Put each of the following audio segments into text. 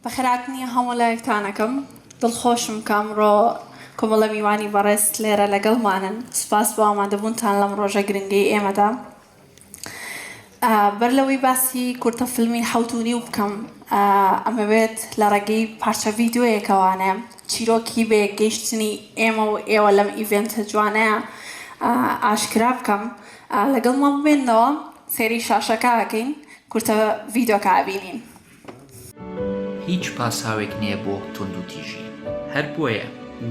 بەخێراتنی هەموو لایەکتانەکەم دڵخۆشم کامڕۆ کۆمەڵە میوانی بەڕێز لێرە لەگەڵمانن سوپاس بۆ ئامادەبوونتان لەم ڕۆژە گرنگەی ئێمەدا بەر لەوەی باسی کورتە فیلمی حەوتونی بکەم ئەمە بێت لە ڕێگەی پارچە ڤیدیۆیەکەوانە چیرۆکی بێ گەیشتنی ئێمە و ئێوە لەم ئیڤێنتە جوانەیە ئاشکرا بکەم لەگەڵمان ببێنەوە سێری شاشەکە ئەکەین کورتە ڤیدیۆکە ئەبینین هیچ پاساوێک نییە بۆ تونند و تیژی هەر بۆیە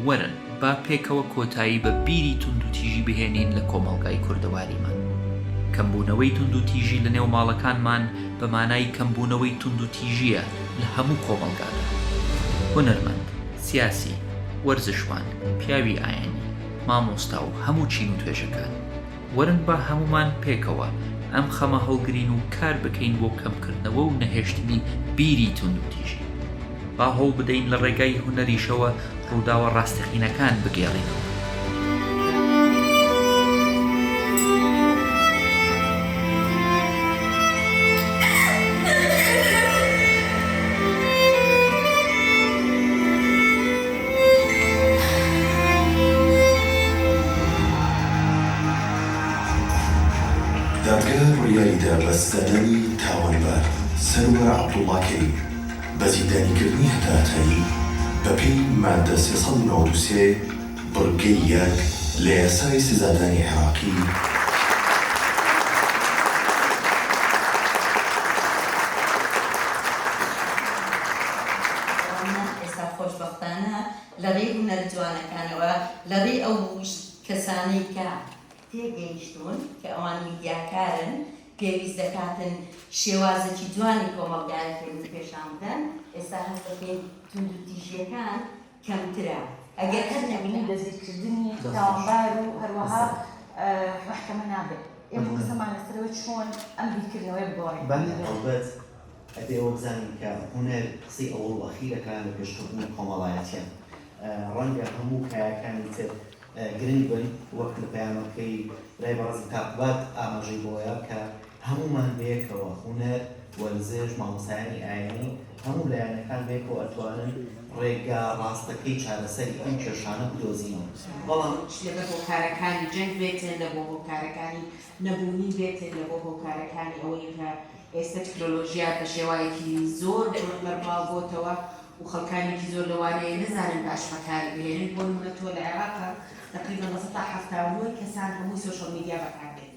وەرن با پێکەوە کۆتایی بە بیری تونند و تیژی بهێنین لە کۆمەڵگای کوردەواریمان کەمبوونەوەی تونند و تیژی لە نێو ماڵەکانمان بە مانای کەمبوونەوەی تونند و تیژیە لە هەموو کۆمەڵگادا هونەرمەند سیاسی وەرزشوان پیاوی ئایانی مامۆستا و هەموو چین و توێژەکان وەرن با هەمومان پێکەوە ئەم خەمە هەڵگرین و کار بکەین بۆ کەمکردنەوە و نەهێشتنی بیری تونند و تیژی با هەوڵ بدەین لە ڕێگای هونەریشەوە ڕووداوە ڕاستەقینەکان بگێڕینەوە دادگا ڕیاییدا بە سەدەنی تاوانبار سەروەر عەبدوڵڵا کەریم بە زیندانیکردنی هەتاتایی بەپێی ماددە 393 بڕگەی 1 لە یاسای سزادانی عێراقی ئێستا خۆشبەختانە لەڕێی هونەر جوانەکانەوە لەڕێی ئەو کەسانەی کە تێگەیشتون کە ئەوان میدیاکارن پێویست دەکاتن شێوازێکی جوانی کۆمەڵگایەکەی پێشان بدەن ئێستا هەست دەکەین تونند و تیژیەکان کەمترە ئەگەر هەر نەبینی دەستگیرکردنی تاوانبار و هەروەها محکەمە نابێت ئێمە قسەمان لەسەرەوە چۆن ئەم بیرکردنەوەی بگۆڕین ئەلبەت ئەبێ ئەوە بزانین کە هونەر قسەی ئەوڵ و ئەخیرەکان لە پێشکەوتنی کۆمەڵایەتیان ڕەنگە هەموو کایەکانی تر گرنگ بن وەک لە پەیامەکەی برای بەڕێزم کاکبات ئاماژەی بۆیە کە هەمومان بەیەکەوە هونەر وەرزش مامۆستایانی ئاینی هەموو لایەنەکان بەیەکەوە ئەتوانن ڕێگا ڕاستەکەی چارەسەری ئەم کێشانە بدۆزینەوە بەڵام شتێکە بۆ کارەکانی جەنگ بێتێن لە بۆ کارەکانی نەبوونی بێتێن لە بۆ کارەکانی ئەوەی کە ئێستا تەکنۆلۆژیا بە شێوایەکی زۆر بەربڵاو بۆتەوە و خەڵکانێکی زۆر لەوانەیە نەزانن باش بەکار بهێنن بۆ نمونە تۆ لە عێراقا تقریبا 1970 کەسان هەمووی سۆشەڵ میدیا بەکار بێت